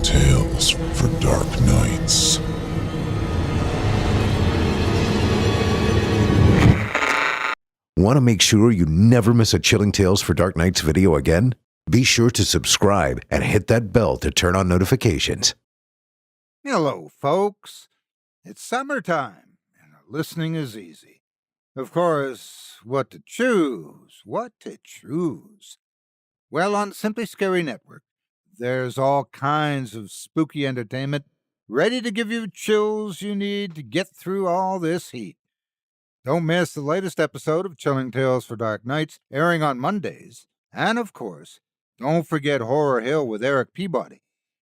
tales for dark nights. Want to make sure you never miss a Chilling Tales for Dark Nights video again? Be sure to subscribe and hit that bell to turn on notifications. Hello, folks. It's summertime, and listening is easy. Of course, what to choose? Well, on Simply Scary Network, there's all kinds of spooky entertainment ready to give you chills you need to get through all this heat. Don't miss the latest episode of Chilling Tales for Dark Nights, airing on Mondays. And, of course, don't forget Horror Hill with Eric Peabody,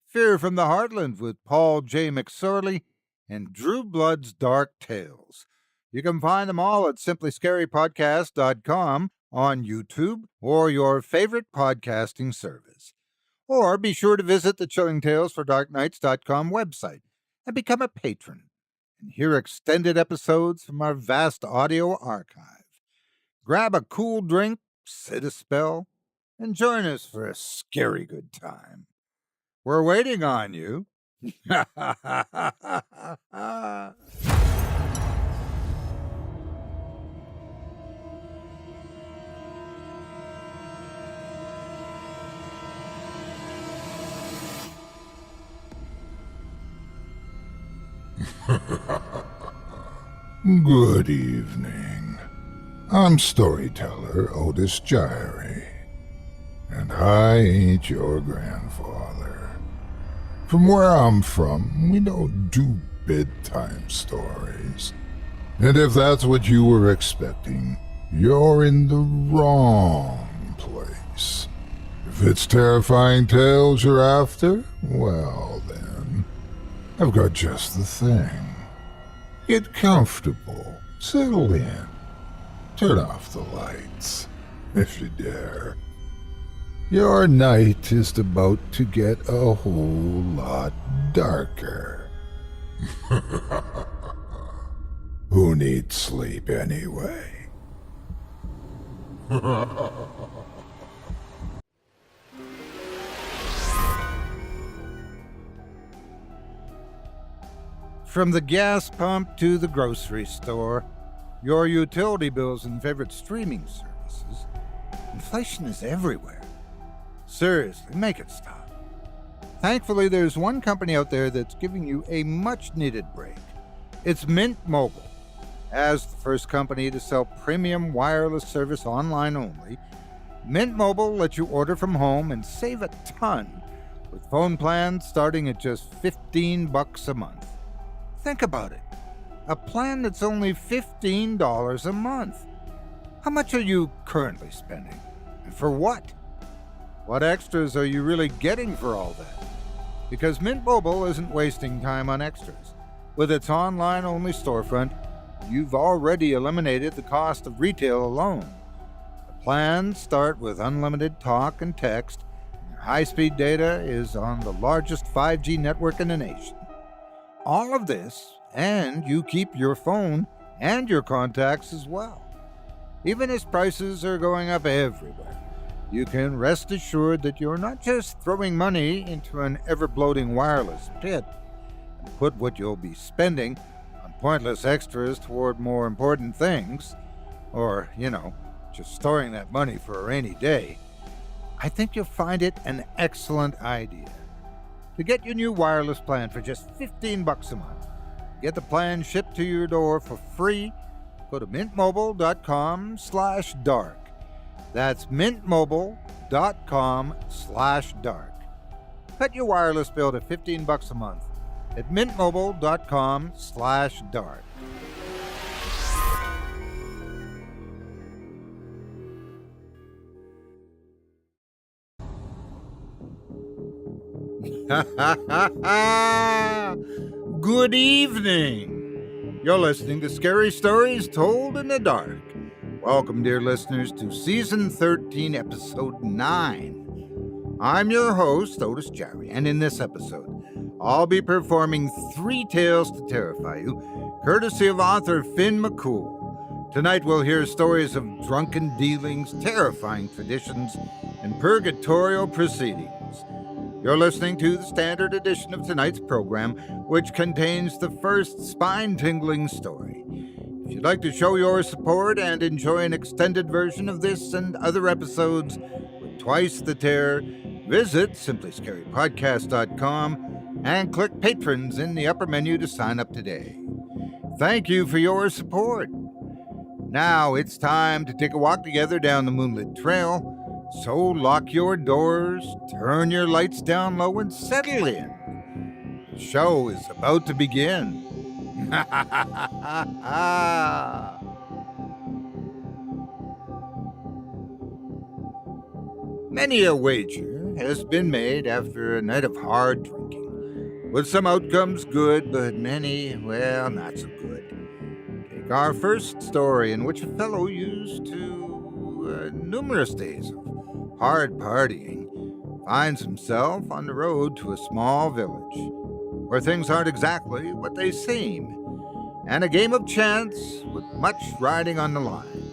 Fear from the Heartland with Paul J. McSorley, and Drew Blood's Dark Tales. You can find them all at simplyscarypodcast.com, on YouTube, or your favorite podcasting service. Or be sure to visit the chillingtalesfordarknights.com website and become a patron and hear extended episodes from our vast audio archive. Grab a cool drink, sit a spell, and join us for a scary good time. We're waiting on you. Good evening. I'm storyteller Otis Jiry, and I ain't your grandfather. From where I'm from, we don't do bedtime stories. And if that's what you were expecting, you're in the wrong place. If it's terrifying tales you're after, well then, I've got just the thing. Get comfortable, settle in, turn off the lights, if you dare. Your night is about to get a whole lot darker. Who needs sleep anyway? From the gas pump to the grocery store, your utility bills and favorite streaming services, inflation is everywhere. Seriously, make it stop. Thankfully, there's one company out there that's giving you a much-needed break. It's Mint Mobile. As the first company to sell premium wireless service online only, Mint Mobile lets you order from home and save a ton with phone plans starting at just $15 a month. Think about it. A plan that's only $15 a month. How much are you currently spending? And for what? What extras are you really getting for all that? Because Mint Mobile isn't wasting time on extras. With its online-only storefront, you've already eliminated the cost of retail alone. The plans start with unlimited talk and text, and your high-speed data is on the largest 5G network in the nation. All of this, and you keep your phone and your contacts as well. Even as prices are going up everywhere, you can rest assured that you're not just throwing money into an ever-bloating wireless pit and put what you'll be spending on pointless extras toward more important things, or, just storing that money for a rainy day. I think you'll find it an excellent idea. To get your new wireless plan for just $15 a month, get the plan shipped to your door for free, go to mintmobile.com/dark. That's mintmobile.com/dark. Cut your wireless bill to $15 a month at mintmobile.com/dark. Good evening. You're listening to Scary Stories Told in the Dark. Welcome, dear listeners, to Season 13, Episode 9. I'm your host, Otis Jiry, and in this episode, I'll be performing 3 tales to terrify you, courtesy of author Finn MacCool. Tonight we'll hear stories of drunken dealings, terrifying traditions, and purgatorial proceedings. You're listening to the standard edition of tonight's program, which contains the first spine-tingling story. If you'd like to show your support and enjoy an extended version of this and other episodes with twice the terror, visit simplyscarypodcast.com and click Patrons in the upper menu to sign up today. Thank you for your support. Now it's time to take a walk together down the moonlit trail. So lock your doors, turn your lights down low, and settle in. The show is about to begin. Many a wager has been made after a night of hard drinking, with some outcomes good, but many, well, not so good. Take our first story, in which a fellow used to numerous days of hard partying finds himself on the road to a small village where things aren't exactly what they seem, and a game of chance with much riding on the line.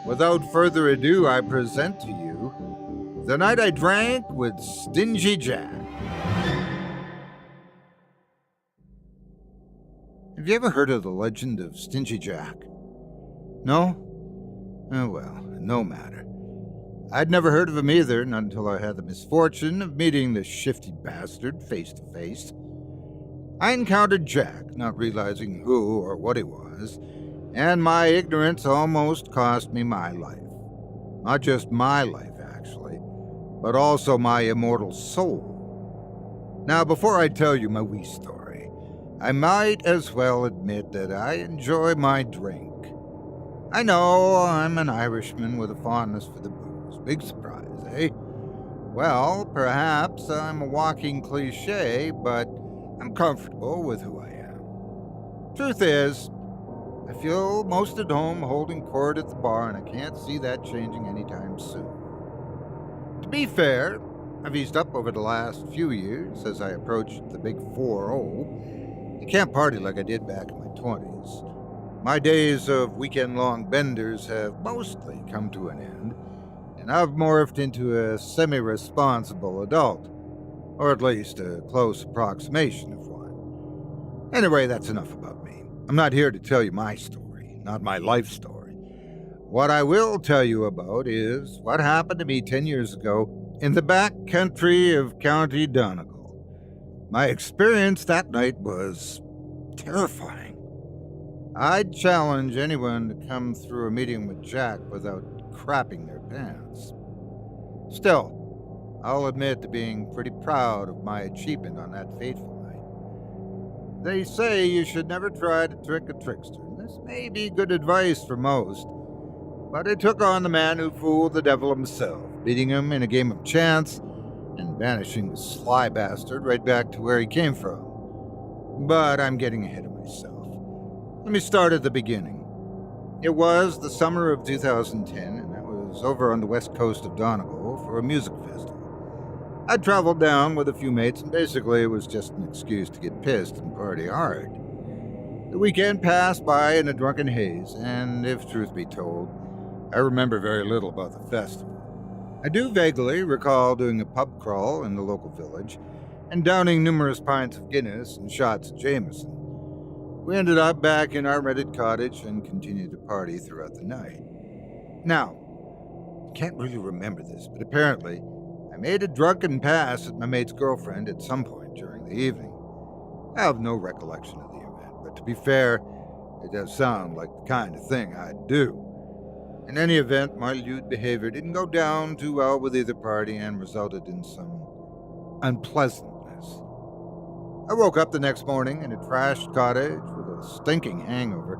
Without further ado, I present to you The Night I Drank with Stingy Jack. Have you ever heard of the legend of Stingy Jack? No? Oh well, no matter. I'd never heard of him either, not until I had the misfortune of meeting this shifty bastard face to face. I encountered Jack, not realizing who or what he was, and my ignorance almost cost me my life. Not just my life, actually, but also my immortal soul. Now, before I tell you my wee story, I might as well admit that I enjoy my drink. I know I'm an Irishman with a fondness for the booze. Big surprise, eh? Well, perhaps I'm a walking cliche, but I'm comfortable with who I am. Truth is, I feel most at home holding court at the bar, and I can't see that changing anytime soon. To be fair, I've eased up over the last few years as I approached the big 4-0. I can't party like I did back in my 20s. My days of weekend-long benders have mostly come to an end, and I've morphed into a semi-responsible adult, or at least a close approximation of one. Anyway, that's enough about me. I'm not here to tell you my story, not my life story. What I will tell you about is what happened to me 10 years ago in the back country of County Donegal. My experience that night was terrifying. I'd challenge anyone to come through a meeting with Jack without crapping their pants. Still, I'll admit to being pretty proud of my achievement on that fateful night. They say you should never try to trick a trickster. This may be good advice for most, but it took on the man who fooled the devil himself, beating him in a game of chance and banishing the sly bastard right back to where he came from. But I'm getting ahead of myself. Let me start at the beginning. It was the summer of 2010, and I was over on the west coast of Donegal for a music festival. I'd traveled down with a few mates, and basically it was just an excuse to get pissed and party hard. The weekend passed by in a drunken haze, and if truth be told, I remember very little about the festival. I do vaguely recall doing a pub crawl in the local village, and downing numerous pints of Guinness and shots of Jameson. We ended up back in our rented cottage and continued to party throughout the night. Now, I can't really remember this, but apparently I made a drunken pass at my mate's girlfriend at some point during the evening. I have no recollection of the event, but to be fair, it does sound like the kind of thing I'd do. In any event, my lewd behavior didn't go down too well with either party and resulted in some unpleasantness. I woke up the next morning in a trashed cottage with a stinking hangover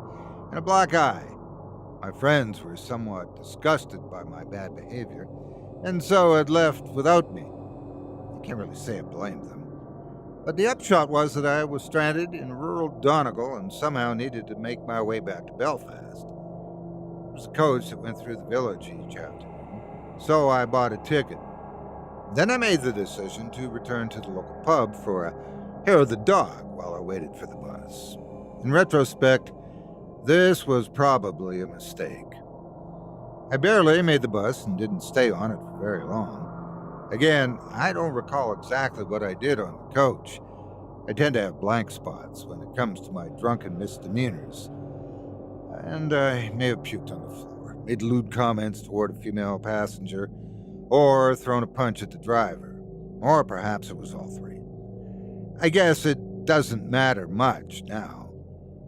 and a black eye. My friends were somewhat disgusted by my bad behavior, and so had left without me. I can't really say I blamed them. But the upshot was that I was stranded in rural Donegal and somehow needed to make my way back to Belfast. There was a coach that went through the village each afternoon, so I bought a ticket. Then I made the decision to return to the local pub for a hair of the dog while I waited for the bus. In retrospect, this was probably a mistake. I barely made the bus and didn't stay on it for very long. Again, I don't recall exactly what I did on the coach. I tend to have blank spots when it comes to my drunken misdemeanors. And I may have puked on the floor, made lewd comments toward a female passenger, or thrown a punch at the driver. Or perhaps it was all three. I guess it doesn't matter much now.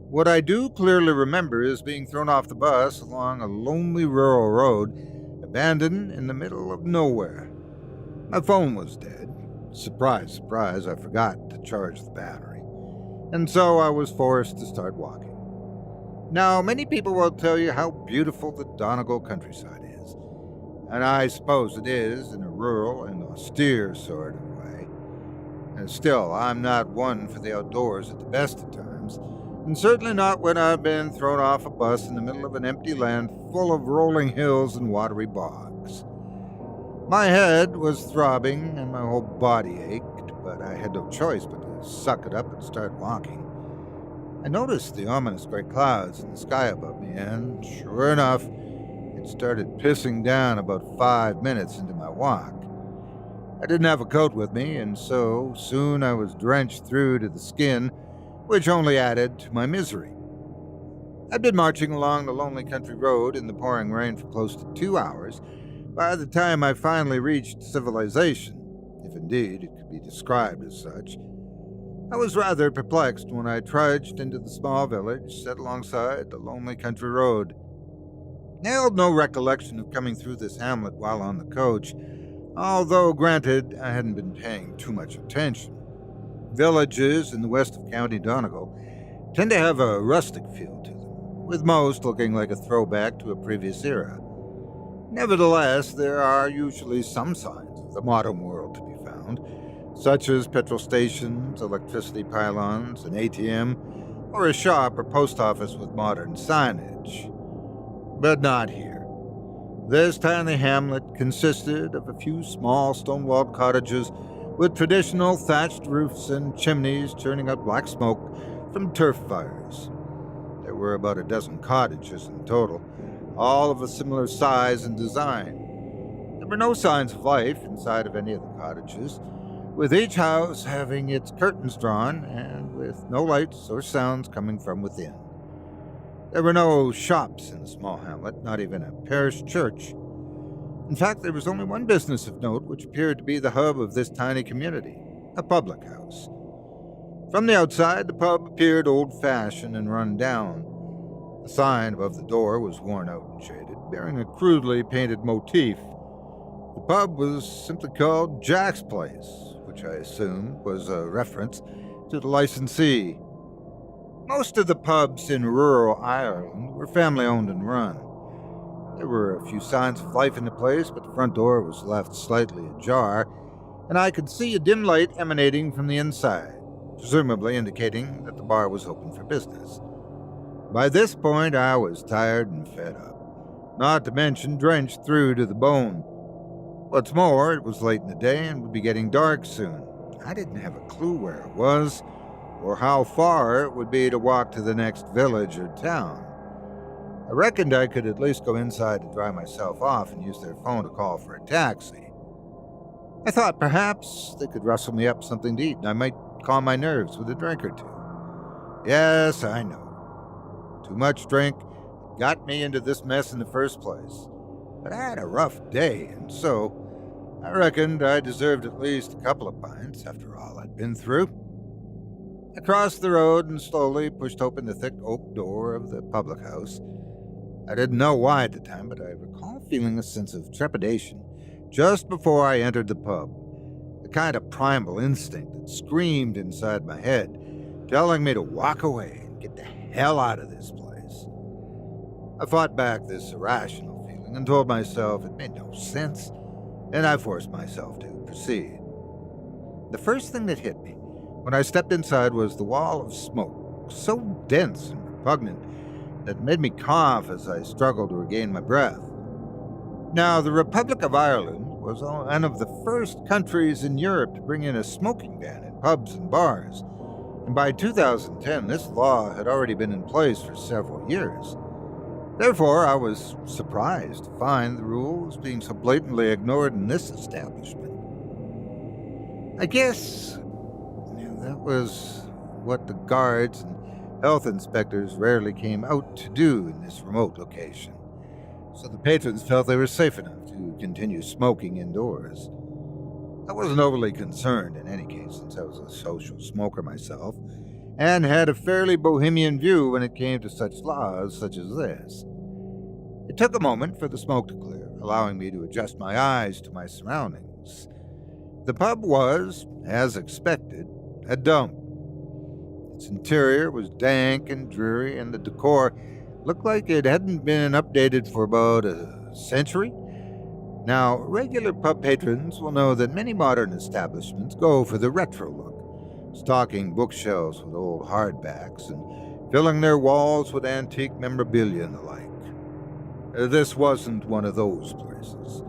What I do clearly remember is being thrown off the bus along a lonely rural road, abandoned in the middle of nowhere. My phone was dead. Surprise, surprise, I forgot to charge the battery. And so I was forced to start walking. Now, many people will tell you how beautiful the Donegal countryside is. And I suppose it is in a rural and austere sort of way. And still, I'm not one for the outdoors at the best of times, and certainly not when I've been thrown off a bus in the middle of an empty land full of rolling hills and watery bogs. My head was throbbing and my whole body ached, but I had no choice but to suck it up and start walking. I noticed the ominous gray clouds in the sky above me, and sure enough, it started pissing down about 5 minutes into my walk. I didn't have a coat with me, and so soon I was drenched through to the skin, which only added to my misery. I'd been marching along the lonely country road in the pouring rain for close to 2 hours by the time I finally reached civilization, if indeed it could be described as such. I was rather perplexed when I trudged into the small village set alongside the lonely country road. I held no recollection of coming through this hamlet while on the coach, although, granted, I hadn't been paying too much attention. Villages in the west of County Donegal tend to have a rustic feel to them, with most looking like a throwback to a previous era. Nevertheless, there are usually some signs of the modern world to be found, such as petrol stations, electricity pylons, an ATM, or a shop or post office with modern signage. But not here. This tiny hamlet consisted of a few small stone-walled cottages with traditional thatched roofs and chimneys churning up black smoke from turf fires. There were about a dozen cottages in total, all of a similar size and design. There were no signs of life inside of any of the cottages, with each house having its curtains drawn and with no lights or sounds coming from within. There were no shops in the small hamlet, not even a parish church. In fact, there was only one business of note which appeared to be the hub of this tiny community, a public house. From the outside, the pub appeared old-fashioned and run down. The sign above the door was worn out and shaded, bearing a crudely painted motif. The pub was simply called Jack's Place, which I assumed was a reference to the licensee. Most of the pubs in rural Ireland were family-owned and run. There were a few signs of life in the place, but the front door was left slightly ajar, and I could see a dim light emanating from the inside, presumably indicating that the bar was open for business. By this point, I was tired and fed up, not to mention drenched through to the bone. What's more, it was late in the day and would be getting dark soon. I didn't have a clue where it was, or how far it would be to walk to the next village or town. I reckoned I could at least go inside to dry myself off and use their phone to call for a taxi. I thought perhaps they could rustle me up something to eat and I might calm my nerves with a drink or two. Yes, I know. Too much drink got me into this mess in the first place. But I had a rough day, and so I reckoned I deserved at least a couple of pints after all I'd been through. I crossed the road and slowly pushed open the thick oak door of the public house. I didn't know why at the time, but I recall feeling a sense of trepidation just before I entered the pub, a kind of primal instinct that screamed inside my head, telling me to walk away and get the hell out of this place. I fought back this irrational feeling and told myself it made no sense, and I forced myself to proceed. The first thing that hit me when I stepped inside was the wall of smoke, so dense and repugnant that it made me cough as I struggled to regain my breath. Now, the Republic of Ireland was one of the first countries in Europe to bring in a smoking ban in pubs and bars, and by 2010 this law had already been in place for several years. Therefore, I was surprised to find the rules being so blatantly ignored in this establishment. I guess that was what the guards and health inspectors rarely came out to do in this remote location, so the patrons felt they were safe enough to continue smoking indoors. I wasn't overly concerned in any case, since I was a social smoker myself, and had a fairly bohemian view when it came to such laws such as this. It took a moment for the smoke to clear, allowing me to adjust my eyes to my surroundings. The pub was, as expected, a dump. Its interior was dank and dreary, and the decor looked like it hadn't been updated for about a century. Now, regular pub patrons will know that many modern establishments go for the retro look, stocking bookshelves with old hardbacks and filling their walls with antique memorabilia and the like. This wasn't one of those places.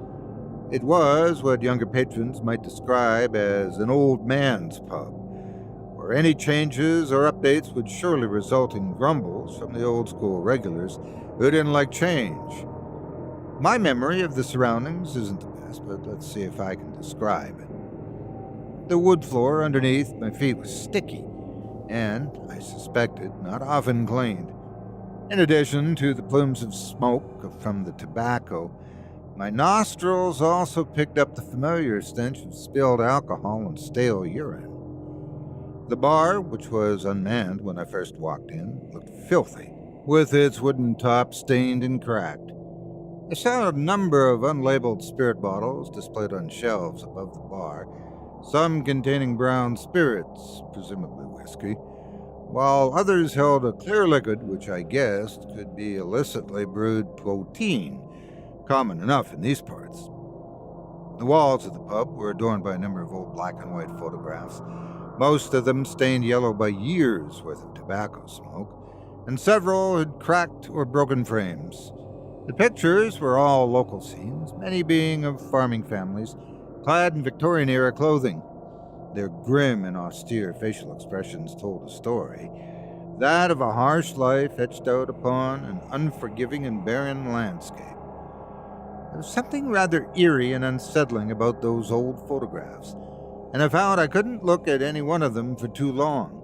It was what younger patrons might describe as an old man's pub, where any changes or updates would surely result in grumbles from the old-school regulars who didn't like change. My memory of the surroundings isn't the best, but let's see if I can describe it. The wood floor underneath my feet was sticky, and, I suspected, not often cleaned. In addition to the plumes of smoke from the tobacco, my nostrils also picked up the familiar stench of spilled alcohol and stale urine. The bar, which was unmanned when I first walked in, looked filthy, with its wooden top stained and cracked. I saw a number of unlabeled spirit bottles displayed on shelves above the bar, some containing brown spirits, presumably whiskey, while others held a clear liquid which I guessed could be illicitly brewed poteen, common enough in these parts. The walls of the pub were adorned by a number of old black and white photographs, most of them stained yellow by years' worth of tobacco smoke, and several had cracked or broken frames. The pictures were all local scenes, many being of farming families, clad in Victorian-era clothing. Their grim and austere facial expressions told a story, that of a harsh life etched out upon an unforgiving and barren landscape. There was something rather eerie and unsettling about those old photographs, and I found I couldn't look at any one of them for too long.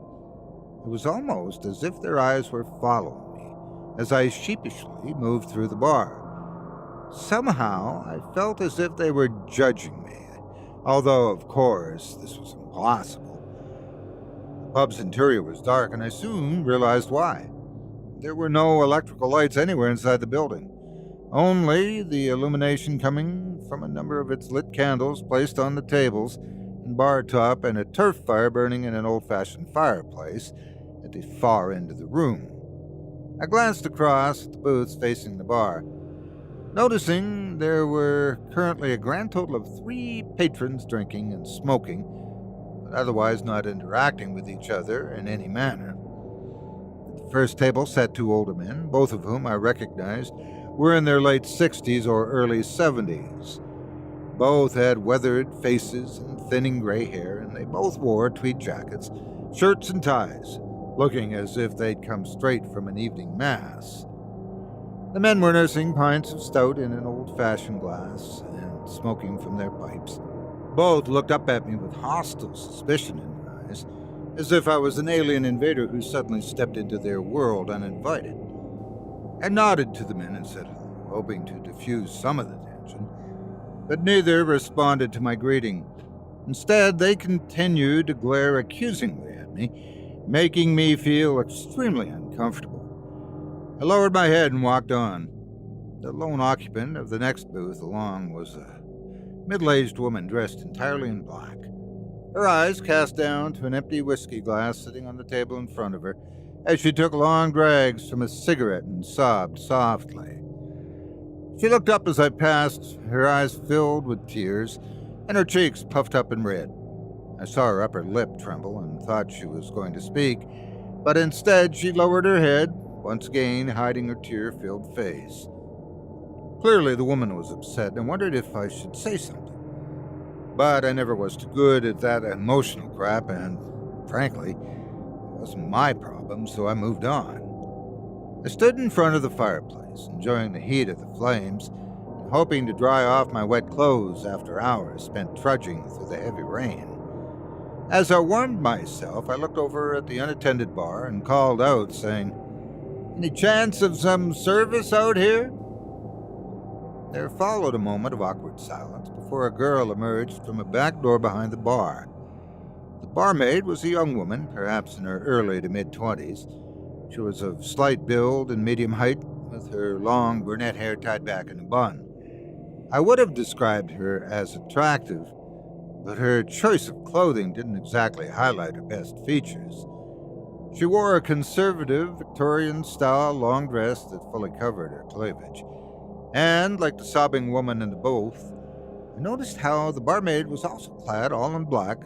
It was almost as if their eyes were following me as I sheepishly moved through the bar. Somehow, I felt as if they were judging me, although, of course, this was impossible. The pub's interior was dark, and I soon realized why. There were no electrical lights anywhere inside the building, only the illumination coming from a number of its lit candles placed on the tables and bar top, and a turf fire burning in an old-fashioned fireplace at the far end of the room. I glanced across at the booths facing the bar, noticing there were currently a grand total of 3 patrons drinking and smoking, but otherwise not interacting with each other in any manner. At the first table sat 2 older men, both of whom I recognized were in their late 60s or early 70s. Both had weathered faces and thinning gray hair, and they both wore tweed jackets, shirts, and ties, looking as if they'd come straight from an evening mass. The men were nursing pints of stout in an old-fashioned glass and smoking from their pipes. Both looked up at me with hostile suspicion in their eyes, as if I was an alien invader who suddenly stepped into their world uninvited. I nodded to the men and said hello, hoping to diffuse some of the tension, but neither responded to my greeting. Instead, they continued to glare accusingly at me, making me feel extremely uncomfortable. I lowered my head and walked on. The lone occupant of the next booth along was a middle-aged woman dressed entirely in black, her eyes cast down to an empty whiskey glass sitting on the table in front of her as she took long drags from a cigarette and sobbed softly. She looked up as I passed, her eyes filled with tears, and her cheeks puffed up and red. I saw her upper lip tremble and thought she was going to speak, but instead she lowered her head, once again hiding her tear-filled face. Clearly the woman was upset and wondered if I should say something. But I never was too good at that emotional crap, and, frankly, it wasn't my problem, so I moved on. I stood in front of the fireplace, enjoying the heat of the flames, and hoping to dry off my wet clothes after hours spent trudging through the heavy rain. As I warmed myself, I looked over at the unattended bar and called out, saying, "Any chance of some service out here?" There followed a moment of awkward silence before a girl emerged from a back door behind the bar. The barmaid was a young woman, perhaps in her early to mid-20s. She was of slight build and medium height, with her long brunette hair tied back in a bun. I would have described her as attractive, but her choice of clothing didn't exactly highlight her best features. She wore a conservative, Victorian-style long dress that fully covered her cleavage. And, like the sobbing woman in the booth, I noticed how the barmaid was also clad all in black,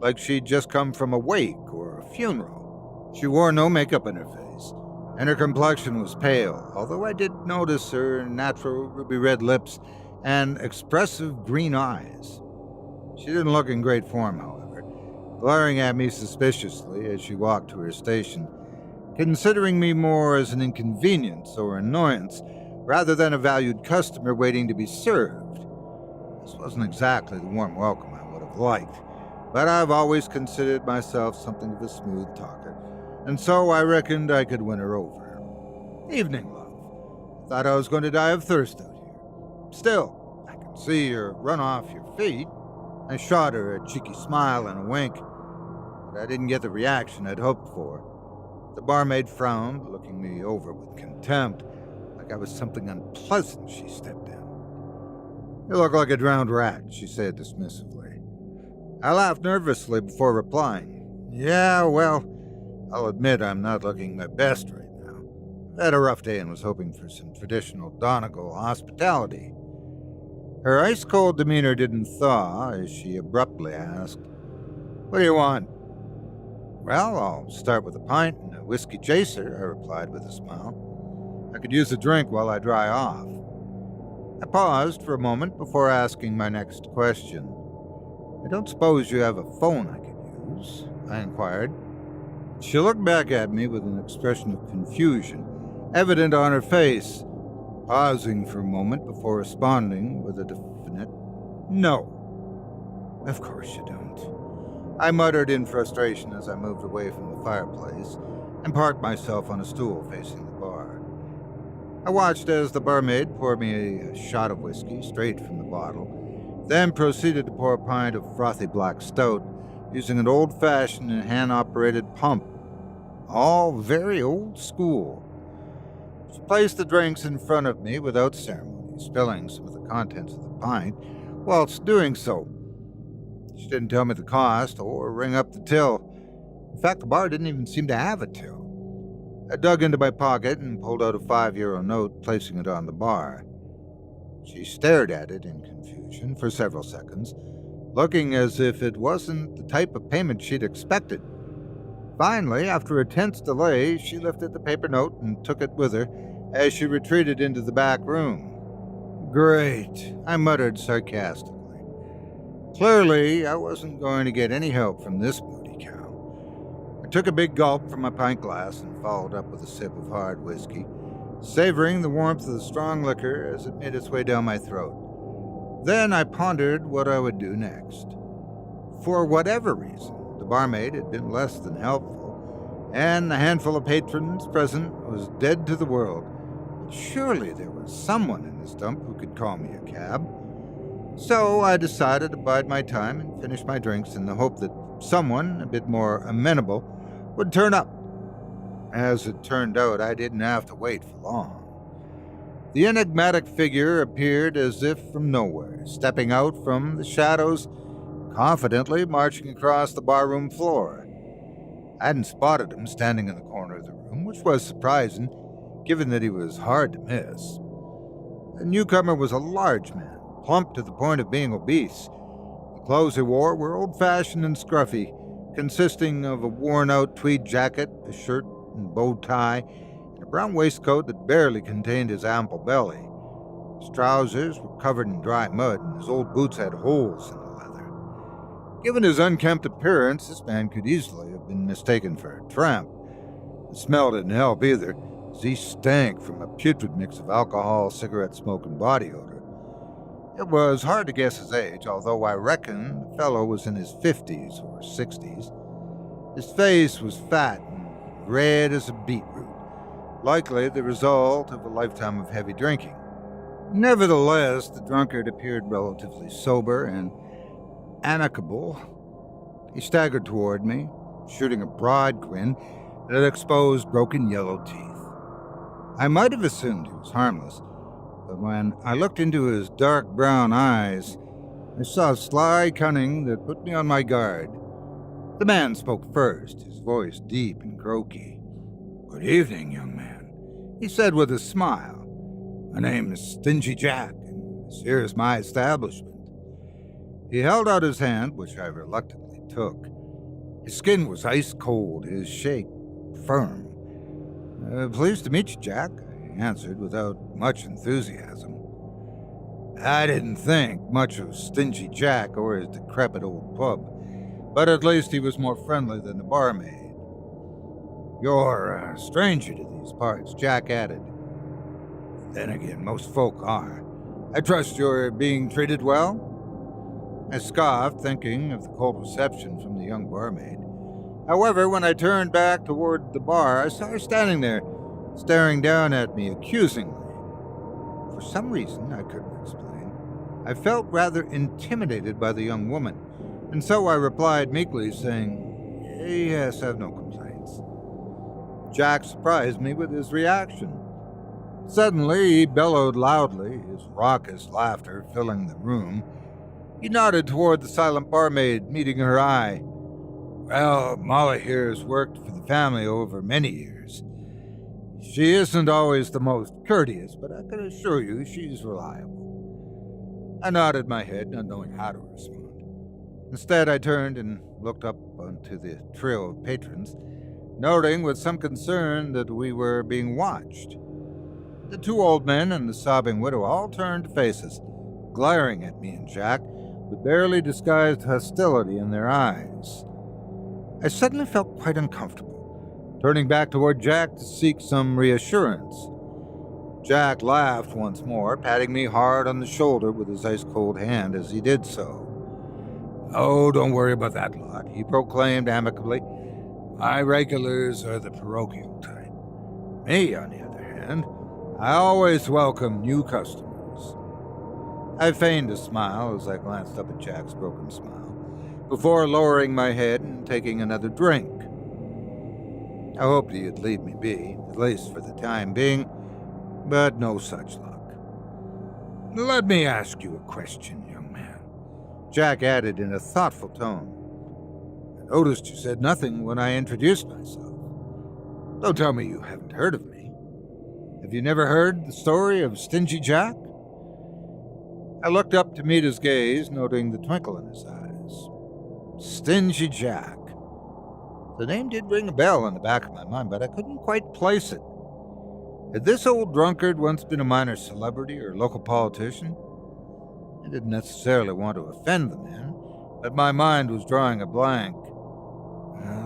like she'd just come from a wake or a funeral. She wore no makeup in her face, and her complexion was pale, although I did notice her natural ruby red lips and expressive green eyes. She didn't look in great form, however, glaring at me suspiciously as she walked to her station, considering me more as an inconvenience or annoyance rather than a valued customer waiting to be served. This wasn't exactly the warm welcome I would have liked, but I've always considered myself something of a smooth talker, and so I reckoned I could win her over. "Evening, love. Thought I was going to die of thirst out here. Still, I can see you're run off your feet." I shot her a cheeky smile and a wink, but I didn't get the reaction I'd hoped for. The barmaid frowned, looking me over with contempt, like I was something unpleasant she stepped in. "You look like a drowned rat," she said dismissively. I laughed nervously before replying. "Yeah, well, I'll admit I'm not looking my best right now. I had a rough day and was hoping for some traditional Donegal hospitality." Her ice-cold demeanor didn't thaw as she abruptly asked, "What do you want?" "Well, I'll start with a pint and a whiskey chaser," I replied with a smile. "I could use a drink while I dry off." I paused for a moment before asking my next question. "I don't suppose you have a phone I could use?" I inquired. She looked back at me with an expression of confusion evident on her face, pausing for a moment before responding with a definite "No." "Of course you don't," I muttered in frustration as I moved away from the fireplace and parked myself on a stool facing the bar. I watched as the barmaid poured me a shot of whiskey straight from the bottle, then proceeded to pour a pint of frothy black stout using an old-fashioned and hand-operated pump. All very old school. She placed the drinks in front of me without ceremony, spilling some of the contents of the pint whilst doing so. She didn't tell me the cost or ring up the till. In fact, the bar didn't even seem to have a till. I dug into my pocket and pulled out a €5 note, placing it on the bar. She stared at it in confusion for several seconds, looking as if it wasn't the type of payment she'd expected. Finally, after a tense delay, she lifted the paper note and took it with her as she retreated into the back room. "Great," I muttered sarcastically. Clearly, I wasn't going to get any help from this moody cow. I took a big gulp from my pint glass and followed up with a sip of hard whiskey, savoring the warmth of the strong liquor as it made its way down my throat. Then I pondered what I would do next. For whatever reason, the barmaid had been less than helpful, and the handful of patrons present was dead to the world. But surely there was someone in this dump who could call me a cab. So I decided to bide my time and finish my drinks in the hope that someone a bit more amenable would turn up. As it turned out, I didn't have to wait for long. The enigmatic figure appeared as if from nowhere, stepping out from the shadows, confidently marching across the barroom floor. I hadn't spotted him standing in the corner of the room, which was surprising, given that he was hard to miss. The newcomer was a large man, plump to the point of being obese. The clothes he wore were old-fashioned and scruffy, consisting of a worn-out tweed jacket, a shirt and bow tie, and a brown waistcoat that barely contained his ample belly. His trousers were covered in dry mud, and his old boots had holes in the leather. Given his unkempt appearance, this man could easily have been mistaken for a tramp. The smell didn't help either, as he stank from a putrid mix of alcohol, cigarette smoke, and body odor. It was hard to guess his age, although I reckon the fellow was in his 50s or 60s. His face was fat and red as a beetroot, likely the result of a lifetime of heavy drinking. Nevertheless, the drunkard appeared relatively sober and amicable. He staggered toward me, shooting a broad grin that exposed broken yellow teeth. I might have assumed he was harmless, but when I looked into his dark brown eyes, I saw sly cunning that put me on my guard. The man spoke first, his voice deep and croaky. "Good evening, young man," he said with a smile. "My name is Stingy Jack, and this here is my establishment." He held out his hand, which I reluctantly took. His skin was ice cold, his shape firm. "Pleased to meet you, Jack," I answered without much enthusiasm. I didn't think much of Stingy Jack or his decrepit old pub, but at least he was more friendly than the barmaid. "You're a stranger to these parts," Jack added. "Then again, most folk are. I trust you're being treated well?" I scoffed, thinking of the cold reception from the young barmaid. However, when I turned back toward the bar, I saw her standing there, staring down at me accusingly. For some reason I couldn't explain, I felt rather intimidated by the young woman, and so I replied meekly, saying, "Yes, I have no complaints." Jack surprised me with his reaction. Suddenly, he bellowed loudly, his raucous laughter filling the room. He nodded toward the silent barmaid, meeting her eye. "Well, Molly here has worked for the family over many years. She isn't always the most courteous, but I can assure you she's reliable." I nodded my head, not knowing how to respond. Instead, I turned and looked up onto the trio of patrons, noting with some concern that we were being watched. The two old men and the sobbing widow all turned to face us, glaring at me and Jack with barely disguised hostility in their eyes. I suddenly felt quite uncomfortable, turning back toward Jack to seek some reassurance. Jack laughed once more, patting me hard on the shoulder with his ice-cold hand as he did so. "Oh, don't worry about that lot," he proclaimed amicably. "My regulars are the parochial type. Me, on the other hand, I always welcome new customers." I feigned a smile as I glanced up at Jack's broken smile, before lowering my head and taking another drink. I hoped he'd leave me be, at least for the time being, but no such luck. "Let me ask you a question, young man," Jack added in a thoughtful tone. "I noticed you said nothing when I introduced myself. Don't tell me you haven't heard of me. Have you never heard the story of Stingy Jack?" I looked up to meet his gaze, noting the twinkle in his eyes. Stingy Jack. The name did ring a bell in the back of my mind, but I couldn't quite place it. Had this old drunkard once been a minor celebrity or local politician? I didn't necessarily want to offend the man, but my mind was drawing a blank.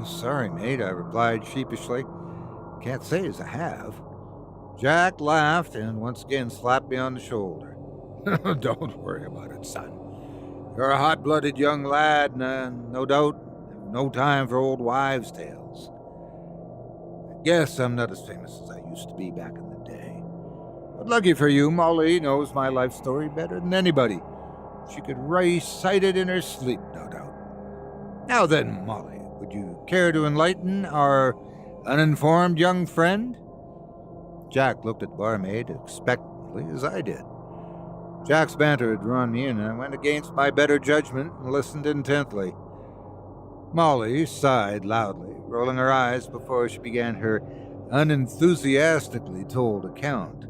"Sorry, mate," I replied sheepishly. "Can't say as I have." Jack laughed and once again slapped me on the shoulder. "Don't worry about it, son. You're a hot-blooded young lad, and no doubt have no time for old wives' tales. I guess I'm not as famous as I used to be back in the day. But lucky for you, Molly knows my life story better than anybody. She could recite it in her sleep, no doubt. Now then, Molly, would you care to enlighten our uninformed young friend?" Jack looked at the barmaid expectantly as I did. Jack's banter had drawn me in, and I went against my better judgment and listened intently. Molly sighed loudly, rolling her eyes before she began her unenthusiastically told account.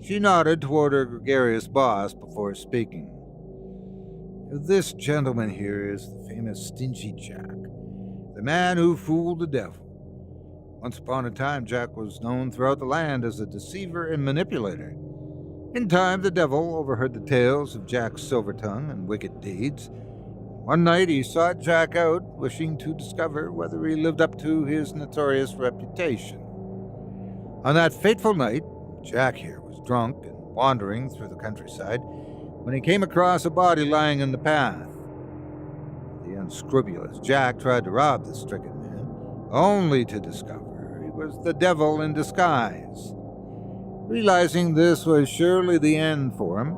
She nodded toward her gregarious boss before speaking. "This gentleman here is the famous Stingy Jack, the man who fooled the devil. Once upon a time, Jack was known throughout the land as a deceiver and manipulator. In time, the devil overheard the tales of Jack's silver tongue and wicked deeds. One night, he sought Jack out, wishing to discover whether he lived up to his notorious reputation. On that fateful night, Jack here was drunk and wandering through the countryside when he came across a body lying in the path. The unscrupulous Jack tried to rob the stricken man, only to discover he was the devil in disguise. Realizing this was surely the end for him,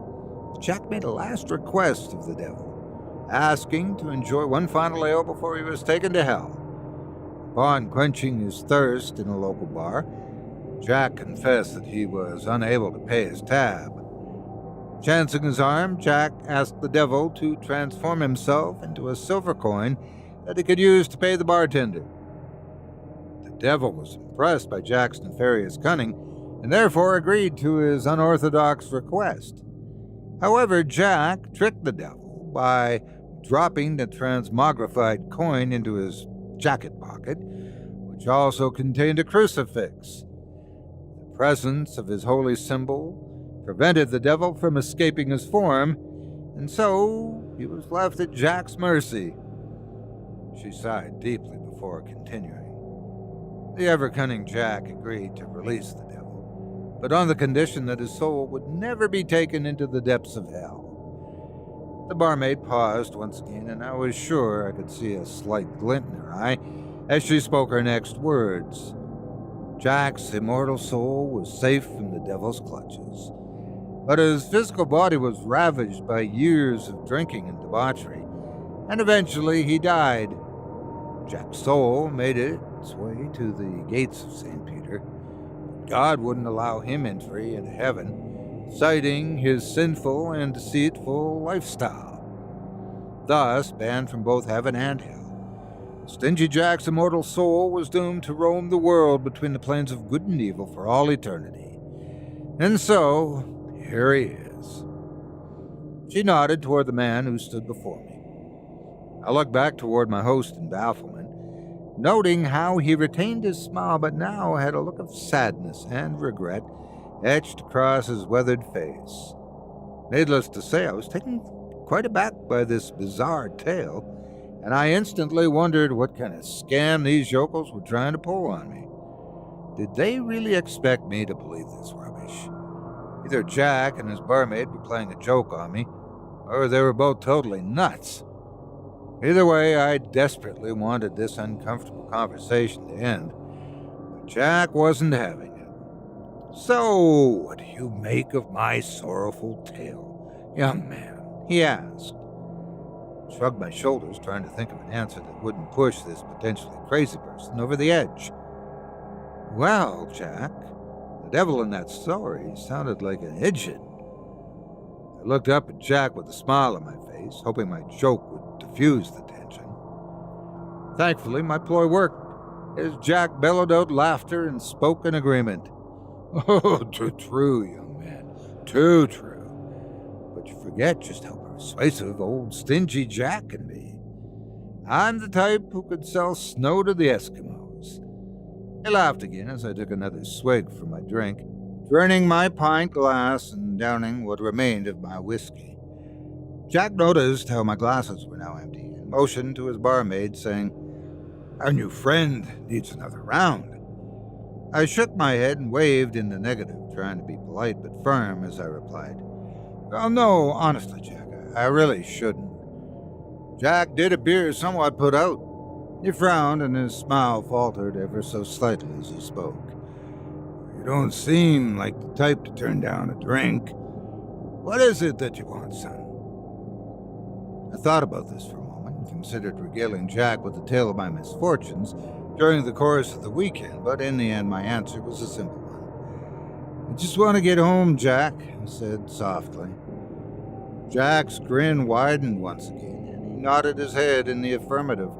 Jack made a last request of the devil, asking to enjoy one final ale before he was taken to hell. Upon quenching his thirst in a local bar, Jack confessed that he was unable to pay his tab. Chancing his arm, Jack asked the devil to transform himself into a silver coin that he could use to pay the bartender. The devil was impressed by Jack's nefarious cunning and therefore agreed to his unorthodox request. However, Jack tricked the devil by dropping the transmogrified coin into his jacket pocket, which also contained a crucifix. The presence of his holy symbol prevented the devil from escaping his form, and so he was left at Jack's mercy. She sighed deeply before continuing. The ever-cunning Jack agreed to release the devil, but on the condition that his soul would never be taken into the depths of hell. The barmaid paused once again, and I was sure I could see a slight glint in her eye as she spoke her next words. Jack's immortal soul was safe from the devil's clutches, but his physical body was ravaged by years of drinking and debauchery, and eventually he died. Jack's soul made its way to the gates of St. Peter, but God wouldn't allow him entry into heaven, citing his sinful and deceitful lifestyle. Thus, banned from both heaven and hell, Stingy Jack's immortal soul was doomed to roam the world between the planes of good and evil for all eternity. And so, here he is. She nodded toward the man who stood before me. I looked back toward my host in bafflement, noting how he retained his smile but now had a look of sadness and regret etched across his weathered face. Needless to say, I was taken quite aback by this bizarre tale, and I instantly wondered what kind of scam these yokels were trying to pull on me. Did they really expect me to believe this rubbish? Either Jack and his barmaid were playing a joke on me, or they were both totally nuts. Either way, I desperately wanted this uncomfortable conversation to end, but Jack wasn't having it. "So, what do you make of my sorrowful tale, young man?" he asked. I shrugged my shoulders, trying to think of an answer that wouldn't push this potentially crazy person over the edge. "Well, Jack, the devil in that story sounded like an idiot." I looked up at Jack with a smile on my face, hoping my joke would diffuse the tension. Thankfully, my ploy worked, as Jack bellowed out laughter and spoke in agreement. "Oh, too true, young man, too true. But you forget just how persuasive old Stingy Jack can be. I'm the type who could sell snow to the Eskimos." He laughed again as I took another swig from my drink, draining my pint glass and downing what remained of my whiskey. Jack noticed how my glasses were now empty and motioned to his barmaid, saying, "Our new friend needs another round." I shook my head and waved in the negative, trying to be polite but firm as I replied, "Well, no, honestly, Jack, I really shouldn't." Jack did appear somewhat put out. He frowned and his smile faltered ever so slightly as he spoke. "You don't seem like the type to turn down a drink. What is it that you want, son?" I thought about this for a moment and considered regaling Jack with the tale of my misfortunes during the course of the weekend, but in the end my answer was a simple one. "I just want to get home, Jack," I said softly. Jack's grin widened once again, and he nodded his head in the affirmative,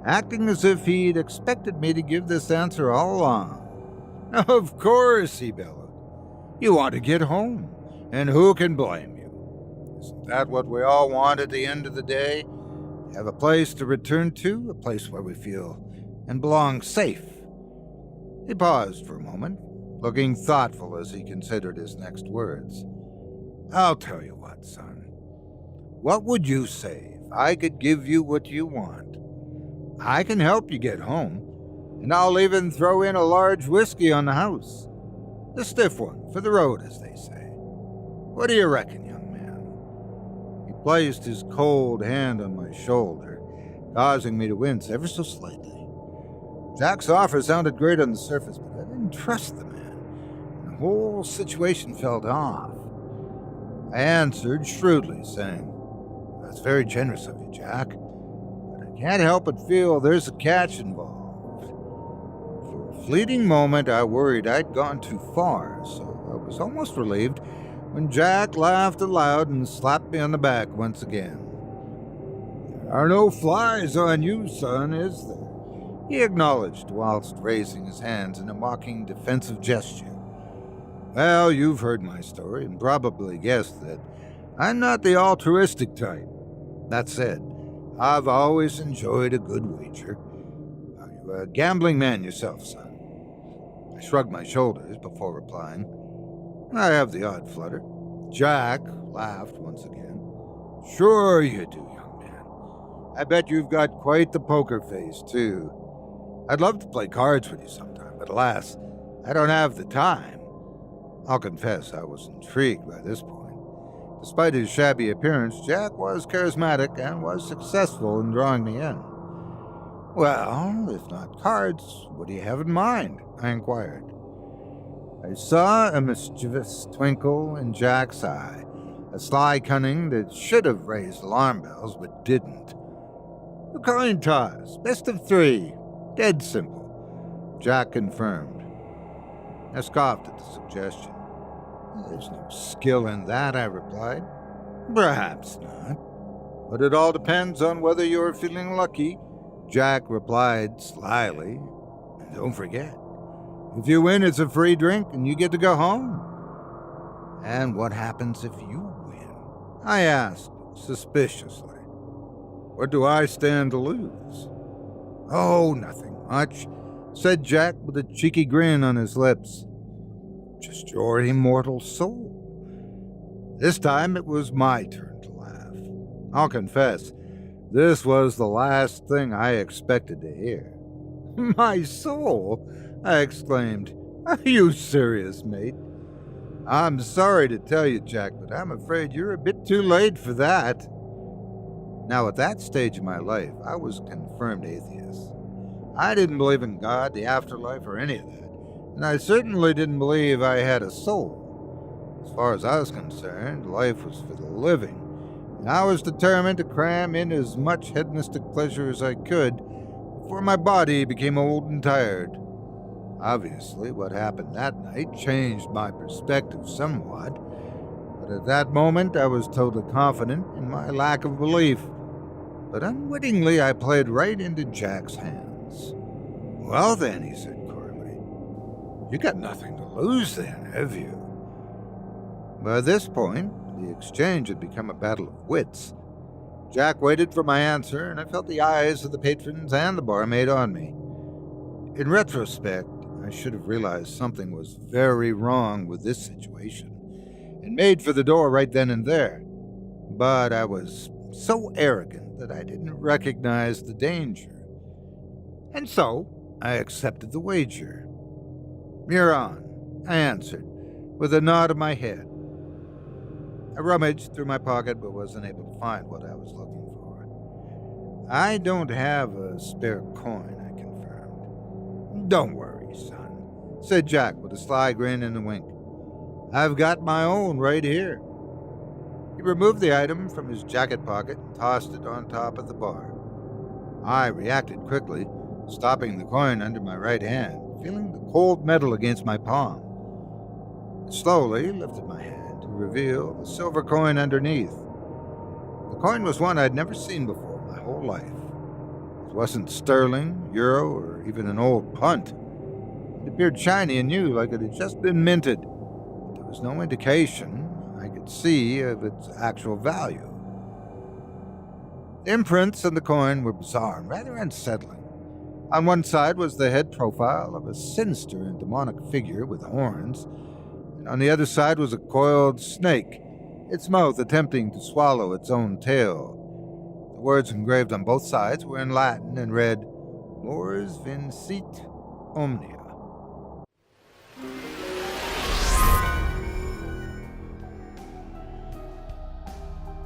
acting as if he'd expected me to give this answer all along. "Of course," he bellowed. "You want to get home, and who can blame you? Isn't that what we all want at the end of the day? To have a place to return to, a place where we feel and belong safe." He paused for a moment, looking thoughtful as he considered his next words. "I'll tell you what, son. What would you say if I could give you what you want? I can help you get home, and I'll even throw in a large whiskey on the house. The stiff one for the road, as they say. What do you reckon, young man?" placed his cold hand on my shoulder, causing me to wince ever so slightly. Jack's offer sounded great on the surface, but I didn't trust the man, and the whole situation felt off. I answered shrewdly, saying, "That's very generous of you, Jack, but I can't help but feel there's a catch involved." For a fleeting moment, I worried I'd gone too far, so I was almost relieved when Jack laughed aloud and slapped me on the back once again. "There are no flies on you, son, is there?" he acknowledged whilst raising his hands in a mocking defensive gesture. "Well, you've heard my story and probably guessed that I'm not the altruistic type. That said, I've always enjoyed a good wager. Are you a gambling man yourself, son?" I shrugged my shoulders before replying, "I have the odd flutter." Jack laughed once again. "Sure you do, young man. I bet you've got quite the poker face, too. I'd love to play cards with you sometime, but alas, I don't have the time." I'll confess I was intrigued by this point. Despite his shabby appearance, Jack was charismatic and was successful in drawing me in. "Well, if not cards, what do you have in mind?" I inquired. I saw a mischievous twinkle in Jack's eye, a sly cunning that should have raised alarm bells but didn't. "A coin toss, best of 3, dead simple," Jack confirmed. I scoffed at the suggestion. "There's no skill in that," I replied. "Perhaps not, but it all depends on whether you're feeling lucky," Jack replied slyly. "And don't forget, if you win, it's a free drink and you get to go home." "And what happens if you win?" I asked suspiciously. "What do I stand to lose?" "Oh, nothing much," said Jack with a cheeky grin on his lips. "Just your immortal soul." This time it was my turn to laugh. I'll confess, this was the last thing I expected to hear. "My soul?" I exclaimed. "Are you serious, mate?" "I'm sorry to tell you, Jack, but I'm afraid you're a bit too late for that." Now, at that stage of my life, I was a confirmed atheist. I didn't believe in God, the afterlife, or any of that, and I certainly didn't believe I had a soul. As far as I was concerned, life was for the living, and I was determined to cram in as much hedonistic pleasure as I could before my body became old and tired. Obviously, what happened that night changed my perspective somewhat, but at that moment I was totally confident in my lack of belief. But unwittingly, I played right into Jack's hands. "Well then," he said coyly, "you got nothing to lose then, have you?" By this point, the exchange had become a battle of wits. Jack waited for my answer, and I felt the eyes of the patrons and the barmaid on me. In retrospect, I should have realized something was very wrong with this situation, and made for the door right then and there. But I was so arrogant that I didn't recognize the danger. And so, I accepted the wager. "You're on," I answered, with a nod of my head. I rummaged through my pocket but wasn't able to find what I was looking for. "I don't have a spare coin," I confirmed. "Don't worry, son," said Jack with a sly grin and a wink. "I've got my own right here." He removed the item from his jacket pocket and tossed it on top of the bar. I reacted quickly, stopping the coin under my right hand, feeling the cold metal against my palm. I slowly lifted my hand to reveal the silver coin underneath. The coin was one I'd never seen before in my whole life. It wasn't sterling, euro, or even an old punt. It appeared shiny and new, like it had just been minted. But there was no indication I could see of its actual value. The imprints on the coin were bizarre and rather unsettling. On one side was the head profile of a sinister and demonic figure with horns, and on the other side was a coiled snake, its mouth attempting to swallow its own tail. The words engraved on both sides were in Latin and read, "Mors vincit omnia."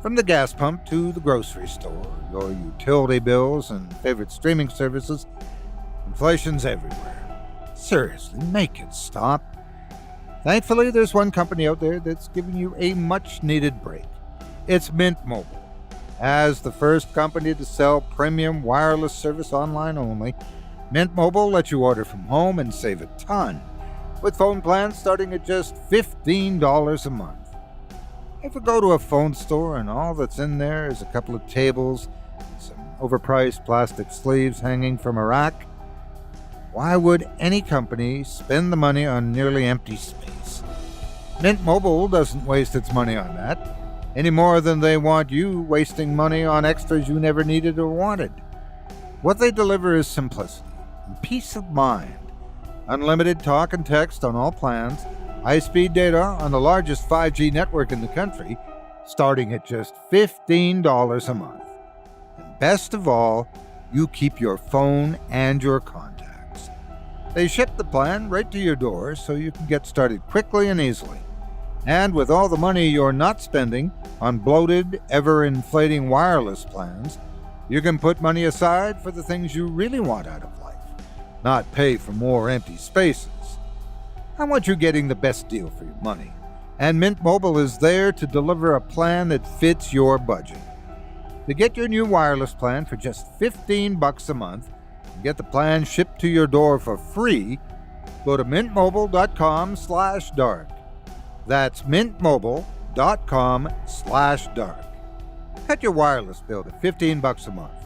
From the gas pump to the grocery store, your utility bills and favorite streaming services, inflation's everywhere. Seriously, make it stop. Thankfully, there's one company out there that's giving you a much-needed break. It's Mint Mobile. As the first company to sell premium wireless service online only, Mint Mobile lets you order from home and save a ton, with phone plans starting at just $15 a month. Ever go to a phone store and all that's in there is a couple of tables and some overpriced plastic sleeves hanging from a rack? Why would any company spend the money on nearly empty space? Mint Mobile doesn't waste its money on that, any more than they want you wasting money on extras you never needed or wanted. What they deliver is simplicity and peace of mind. Unlimited talk and text on all plans, high-speed data on the largest 5G network in the country, starting at just $15 a month. And best of all, you keep your phone and your contacts. They ship the plan right to your door so you can get started quickly and easily. And with all the money you're not spending on bloated, ever-inflating wireless plans, you can put money aside for the things you really want out of life, not pay for more empty spaces. I want you getting the best deal for your money, and Mint Mobile is there to deliver a plan that fits your budget. To get your new wireless plan for just $15 a month and get the plan shipped to your door for free, go to mintmobile.com/dark. That's mintmobile.com/dark. Cut your wireless bill to $15 a month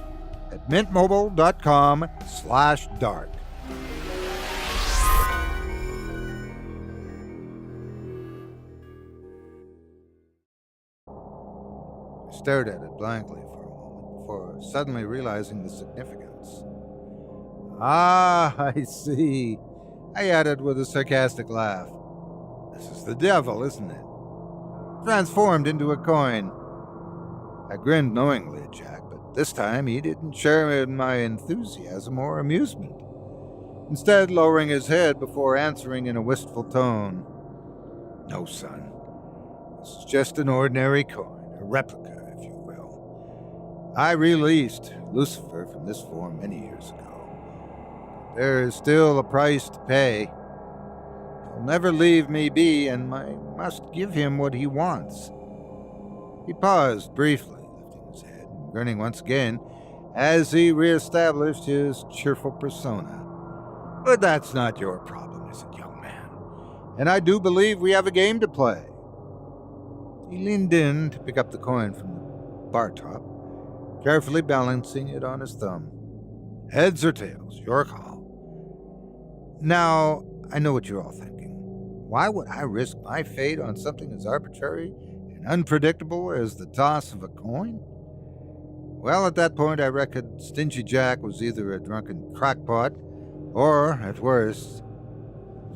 at mintmobile.com/dark. I stared at it blankly for a moment before suddenly realizing the significance. Ah, I see, I added with a sarcastic laugh. This is the devil, isn't it? Transformed into a coin. I grinned knowingly at Jack, but this time he didn't share in my enthusiasm or amusement, instead lowering his head before answering in a wistful tone. No, son. This is just an ordinary coin, a replica, if you will. I released Lucifer from this form many years ago. There is still a price to pay. He'll never leave me be, and I must give him what he wants. He paused briefly, lifting his head and grinning once again as he reestablished his cheerful persona. But that's not your problem, is it, young man? And I do believe we have a game to play. He leaned in to pick up the coin from the bar top, carefully balancing it on his thumb. Heads or tails, your call. Now, I know what you're all thinking. Why would I risk my fate on something as arbitrary and unpredictable as the toss of a coin? Well, at that point, I reckoned Stingy Jack was either a drunken crackpot or, at worst,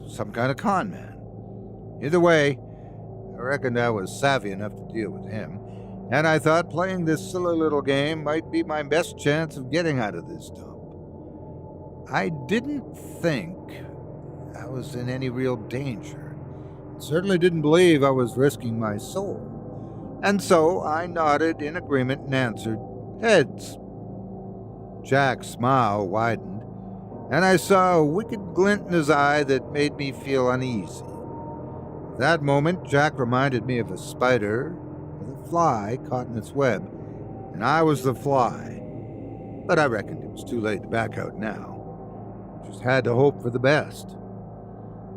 some kind of con man. Either way, I reckoned I was savvy enough to deal with him, and I thought playing this silly little game might be my best chance of getting out of this dump. I didn't think I was in any real danger. Certainly didn't believe I was risking my soul. And so I nodded in agreement and answered, heads. Jack's smile widened, and I saw a wicked glint in his eye that made me feel uneasy. At that moment, Jack reminded me of a spider with a fly caught in its web, and I was the fly. But I reckoned it was too late to back out now. Just had to hope for the best.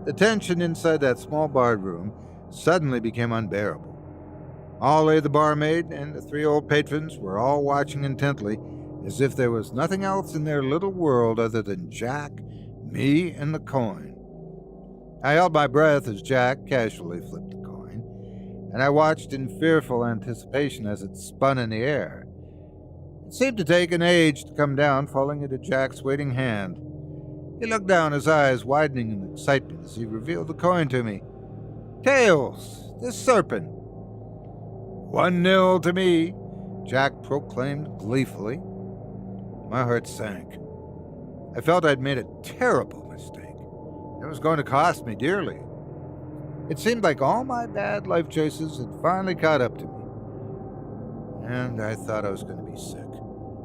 The tension inside that small bar room suddenly became unbearable. Ollie, the barmaid, and the three old patrons were all watching intently, as if there was nothing else in their little world other than Jack, me, and the coin. I held my breath as Jack casually flipped the coin, and I watched in fearful anticipation as it spun in the air. It seemed to take an age to come down, falling into Jack's waiting hand. He looked down, his eyes widening in excitement as he revealed the coin to me. Tails, the serpent. 1-0 to me, Jack proclaimed gleefully. My heart sank. I felt I'd made a terrible mistake. It was going to cost me dearly. It seemed like all my bad life choices had finally caught up to me. and I thought I was going to be sick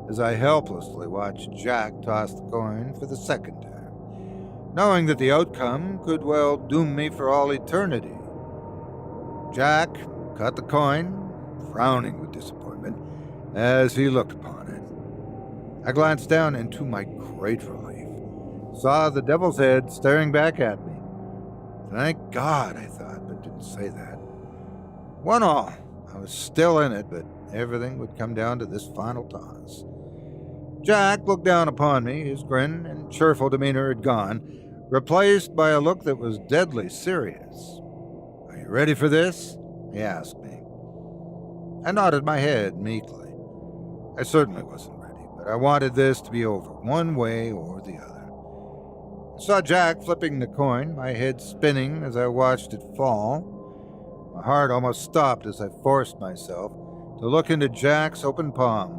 as I helplessly watched Jack toss the coin for the second time, knowing that the outcome could well doom me for all eternity. Jack caught the coin, frowning with disappointment as he looked upon it. I glanced down and, to my great relief, saw the devil's head staring back at me. Thank God, I thought, but didn't say that. 1-all. I was still in it, but everything would come down to this final toss. Jack looked down upon me. His grin and cheerful demeanor had gone, replaced by a look that was deadly serious. "Are you ready for this?" he asked me. I nodded my head meekly. I certainly wasn't ready, but I wanted this to be over, one way or the other. I saw Jack flipping the coin, my head spinning as I watched it fall. My heart almost stopped as I forced myself to look into Jack's open palm.